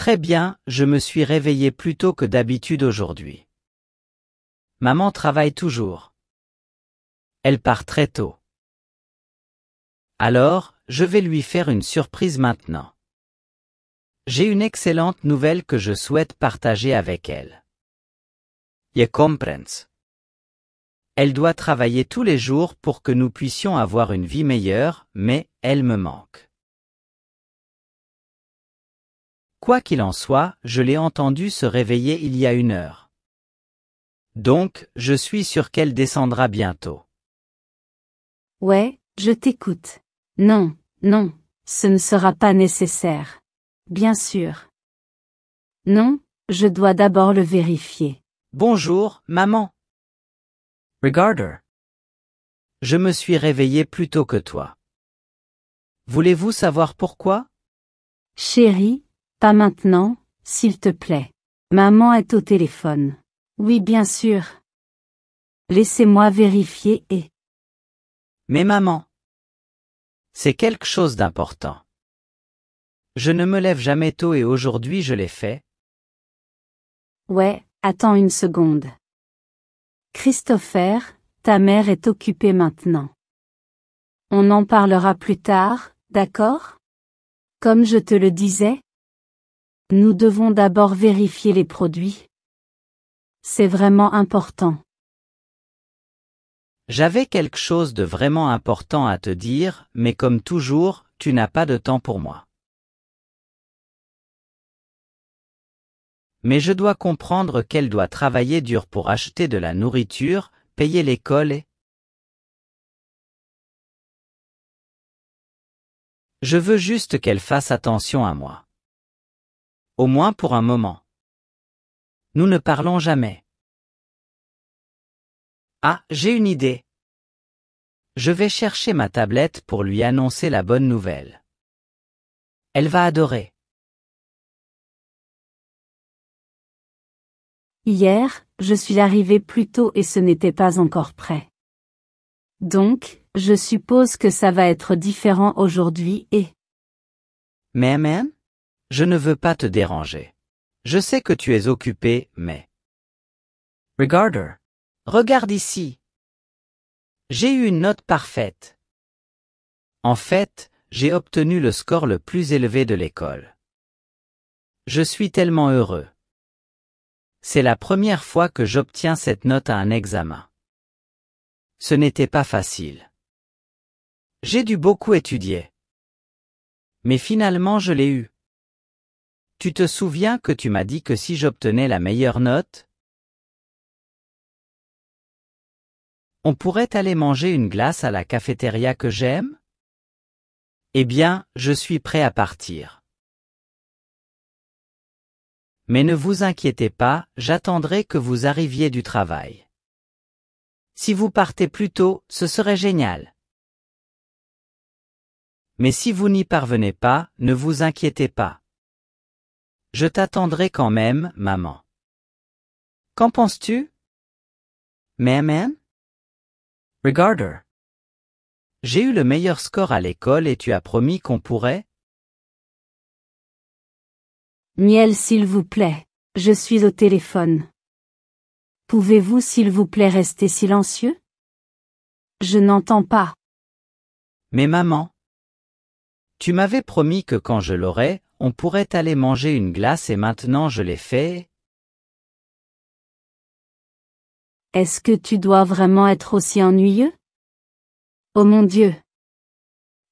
Très bien, je me suis réveillé plus tôt que d'habitude aujourd'hui. Maman travaille toujours. Elle part très tôt. Alors, je vais lui faire une surprise maintenant. J'ai une excellente nouvelle que je souhaite partager avec elle. Je comprends. Elle doit travailler tous les jours pour que nous puissions avoir une vie meilleure, mais elle me manque. Quoi qu'il en soit, je l'ai entendue se réveiller il y a 1 heure. Donc, je suis sûr qu'elle descendra bientôt. Ouais, je t'écoute. Non, non, ce ne sera pas nécessaire. Bien sûr. Non, je dois d'abord le vérifier. Bonjour, maman. Regarder. Je me suis réveillé plus tôt que toi. Voulez-vous savoir pourquoi? Chérie, pas maintenant, s'il te plaît. Maman est au téléphone. Oui, bien sûr. Laissez-moi vérifier et... Mais maman. C'est quelque chose d'important. Je ne me lève jamais tôt et aujourd'hui je l'ai fait. Ouais, attends une seconde. Christopher, ta mère est occupée maintenant. On en parlera plus tard, d'accord? Comme je te le disais, nous devons d'abord vérifier les produits. C'est vraiment important. J'avais quelque chose de vraiment important à te dire, mais comme toujours, tu n'as pas de temps pour moi. Mais je dois comprendre qu'elle doit travailler dur pour acheter de la nourriture, payer l'école et... Je veux juste qu'elle fasse attention à moi. Au moins pour un moment. Nous ne parlons jamais. Ah, j'ai une idée. Je vais chercher ma tablette pour lui annoncer la bonne nouvelle. Elle va adorer. Hier, je suis arrivée plus tôt et ce n'était pas encore prêt. Donc, je suppose que ça va être différent aujourd'hui et... Mais même? Je ne veux pas te déranger. Je sais que tu es occupé, mais... Regarder. Regarde ici. J'ai eu une note parfaite. En fait, j'ai obtenu le score le plus élevé de l'école. Je suis tellement heureux. C'est la première fois que j'obtiens cette note à un examen. Ce n'était pas facile. J'ai dû beaucoup étudier. Mais finalement je l'ai eu. Tu te souviens que tu m'as dit que si j'obtenais la meilleure note, on pourrait aller manger une glace à la cafétéria que j'aime? Eh bien, je suis prêt à partir. Mais ne vous inquiétez pas, j'attendrai que vous arriviez du travail. Si vous partez plus tôt, ce serait génial. Mais si vous n'y parvenez pas, ne vous inquiétez pas. Je t'attendrai quand même, maman. Qu'en penses-tu? Maman? Regarder. J'ai eu le meilleur score à l'école et tu as promis qu'on pourrait? Miel s'il vous plaît, je suis au téléphone. Pouvez-vous s'il vous plaît rester silencieux? Je n'entends pas. Mais maman. Tu m'avais promis que quand je l'aurais, on pourrait aller manger une glace et maintenant je l'ai fait. Est-ce que tu dois vraiment être aussi ennuyeux? Oh mon Dieu!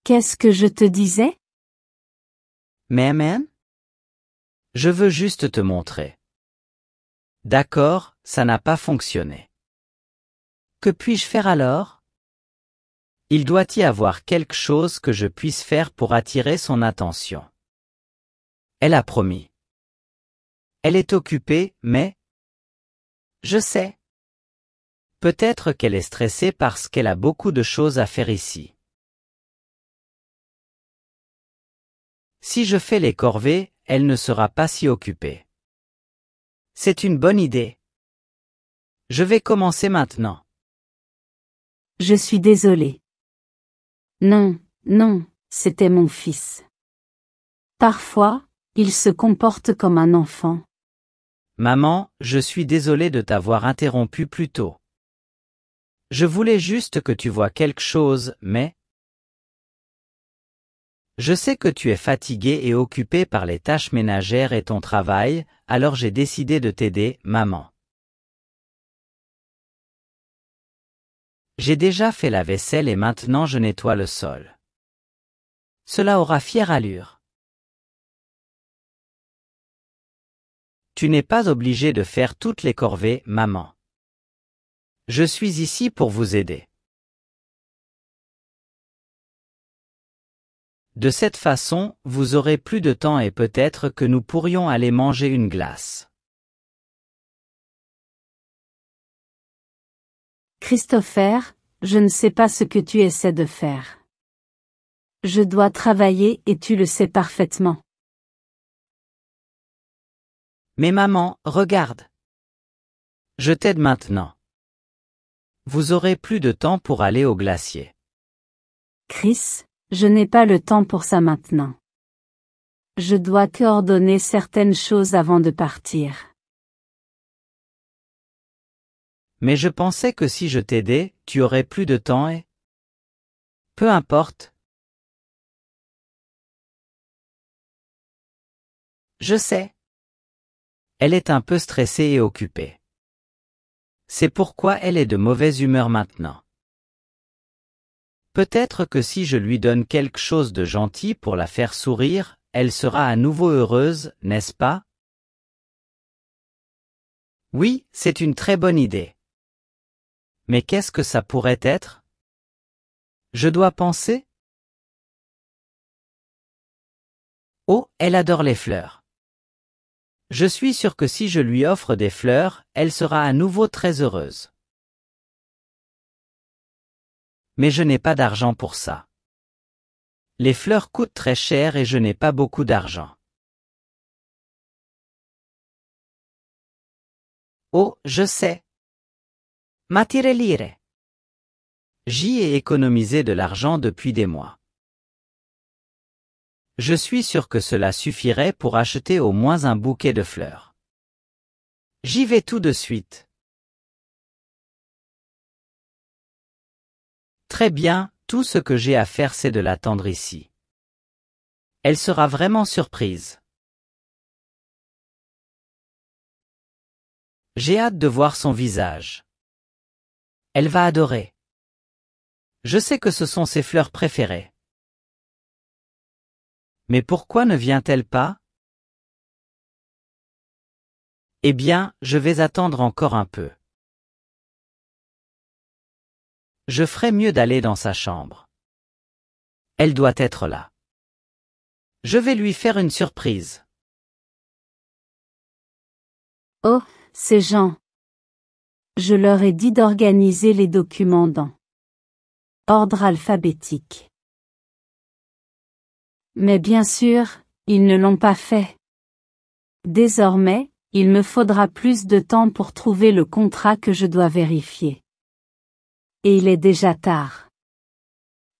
Qu'est-ce que je te disais? Maman? Je veux juste te montrer. D'accord, ça n'a pas fonctionné. Que puis-je faire alors? Il doit y avoir quelque chose que je puisse faire pour attirer son attention. Elle a promis. Elle est occupée, mais... Je sais. Peut-être qu'elle est stressée parce qu'elle a beaucoup de choses à faire ici. Si je fais les corvées, elle ne sera pas si occupée. C'est une bonne idée. Je vais commencer maintenant. Je suis désolée. Non, non, c'était mon fils. Parfois, Il se comporte comme un enfant. Maman, je suis désolé de t'avoir interrompu plus tôt. Je voulais juste que tu vois quelque chose, mais... Je sais que tu es fatigué et occupé par les tâches ménagères et ton travail, alors j'ai décidé de t'aider, maman. J'ai déjà fait la vaisselle et maintenant je nettoie le sol. Cela aura fière allure. Tu n'es pas obligé de faire toutes les corvées, maman. Je suis ici pour vous aider. De cette façon, vous aurez plus de temps et peut-être que nous pourrions aller manger une glace. Christopher, je ne sais pas ce que tu essaies de faire. Je dois travailler et tu le sais parfaitement. Mais maman, regarde. Je t'aide maintenant. Vous aurez plus de temps pour aller au glacier. Chris, je n'ai pas le temps pour ça maintenant. Je dois coordonner certaines choses avant de partir. Mais je pensais que si je t'aidais, tu aurais plus de temps et... Peu importe. Je sais. Elle est un peu stressée et occupée. C'est pourquoi elle est de mauvaise humeur maintenant. Peut-être que si je lui donne quelque chose de gentil pour la faire sourire, elle sera à nouveau heureuse, n'est-ce pas? Oui, c'est une très bonne idée. Mais qu'est-ce que ça pourrait être? Je dois penser? Oh, elle adore les fleurs. Je suis sûr que si je lui offre des fleurs, elle sera à nouveau très heureuse. Mais je n'ai pas d'argent pour ça. Les fleurs coûtent très cher et je n'ai pas beaucoup d'argent. Oh, je sais. Matirelire. J'y ai économisé de l'argent depuis des mois. Je suis sûr que cela suffirait pour acheter au moins un bouquet de fleurs. J'y vais tout de suite. Très bien, tout ce que j'ai à faire c'est de l'attendre ici. Elle sera vraiment surprise. J'ai hâte de voir son visage. Elle va adorer. Je sais que ce sont ses fleurs préférées. Mais pourquoi ne vient-elle pas? Eh bien, je vais attendre encore un peu. Je ferais mieux d'aller dans sa chambre. Elle doit être là. Je vais lui faire une surprise. Oh, ces gens. Je leur ai dit d'organiser les documents dans ordre alphabétique. Mais bien sûr, ils ne l'ont pas fait. Désormais, il me faudra plus de temps pour trouver le contrat que je dois vérifier. Et il est déjà tard.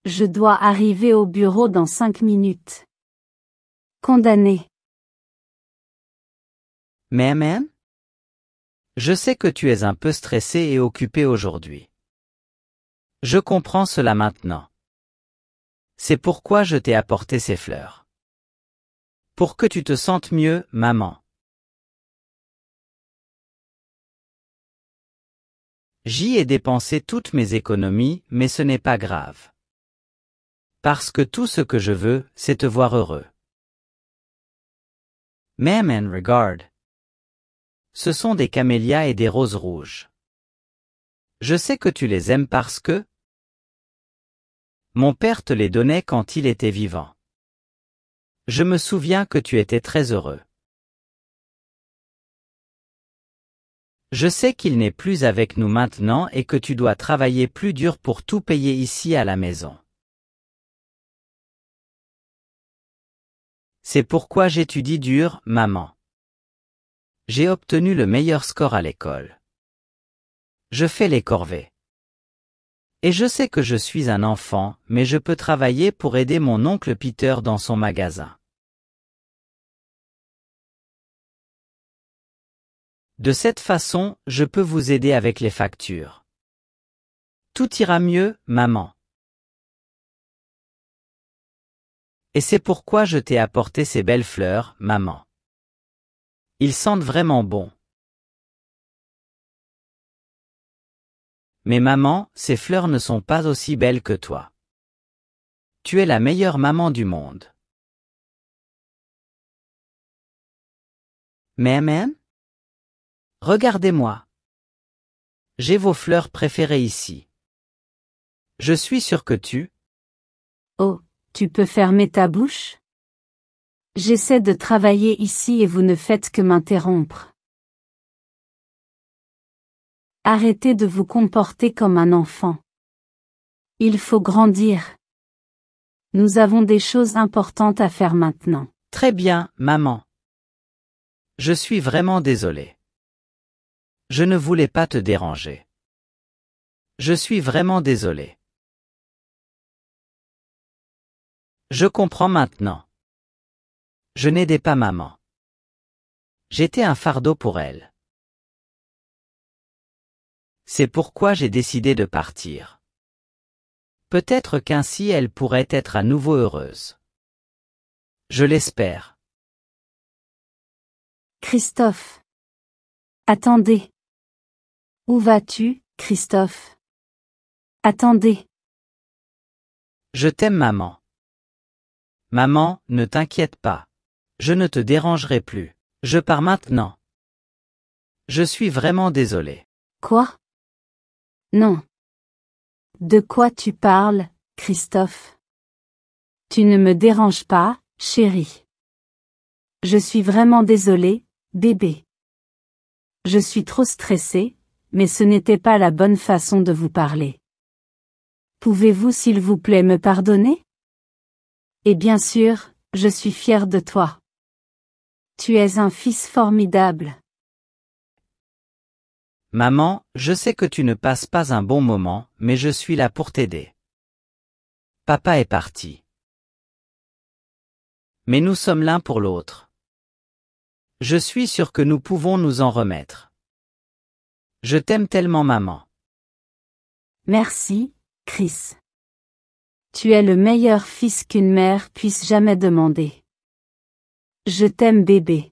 Je dois arriver au bureau dans 5 minutes. Condamné. Mais même? Je sais que tu es un peu stressé et occupé aujourd'hui. Je comprends cela maintenant. C'est pourquoi je t'ai apporté ces fleurs. Pour que tu te sentes mieux, maman. J'y ai dépensé toutes mes économies, mais ce n'est pas grave. Parce que tout ce que je veux, c'est te voir heureux. Maman, regarde. Ce sont des camélias et des roses rouges. Je sais que tu les aimes parce que... Mon père te les donnait quand il était vivant. Je me souviens que tu étais très heureux. Je sais qu'il n'est plus avec nous maintenant et que tu dois travailler plus dur pour tout payer ici à la maison. C'est pourquoi j'étudie dur, maman. J'ai obtenu le meilleur score à l'école. Je fais les corvées. Et je sais que je suis un enfant, mais je peux travailler pour aider mon oncle Peter dans son magasin. De cette façon, je peux vous aider avec les factures. Tout ira mieux, maman. Et c'est pourquoi je t'ai apporté ces belles fleurs, maman. Ils sentent vraiment bon. Mais maman, ces fleurs ne sont pas aussi belles que toi. Tu es la meilleure maman du monde. Maman? Regardez-moi. J'ai vos fleurs préférées ici. Je suis sûr que tu... Oh, tu peux fermer ta bouche? J'essaie de travailler ici et vous ne faites que m'interrompre. Arrêtez de vous comporter comme un enfant. Il faut grandir. Nous avons des choses importantes à faire maintenant. Très bien, maman. Je suis vraiment désolé. Je ne voulais pas te déranger. Je suis vraiment désolé. Je comprends maintenant. Je n'aidais pas maman. J'étais un fardeau pour elle. C'est pourquoi j'ai décidé de partir. Peut-être qu'ainsi elle pourrait être à nouveau heureuse. Je l'espère. Christophe. Attendez. Où vas-tu, Christophe? Attendez. Je t'aime, maman. Maman, ne t'inquiète pas. Je ne te dérangerai plus. Je pars maintenant. Je suis vraiment désolé. Quoi? Non. De quoi tu parles, Christophe? Tu ne me déranges pas, chérie. Je suis vraiment désolée, bébé. Je suis trop stressée, mais ce n'était pas la bonne façon de vous parler. Pouvez-vous s'il vous plaît me pardonner? Et bien sûr, je suis fière de toi. Tu es un fils formidable. Maman, je sais que tu ne passes pas un bon moment, mais je suis là pour t'aider. Papa est parti. Mais nous sommes l'un pour l'autre. Je suis sûr que nous pouvons nous en remettre. Je t'aime tellement, maman. Merci, Chris. Tu es le meilleur fils qu'une mère puisse jamais demander. Je t'aime, bébé.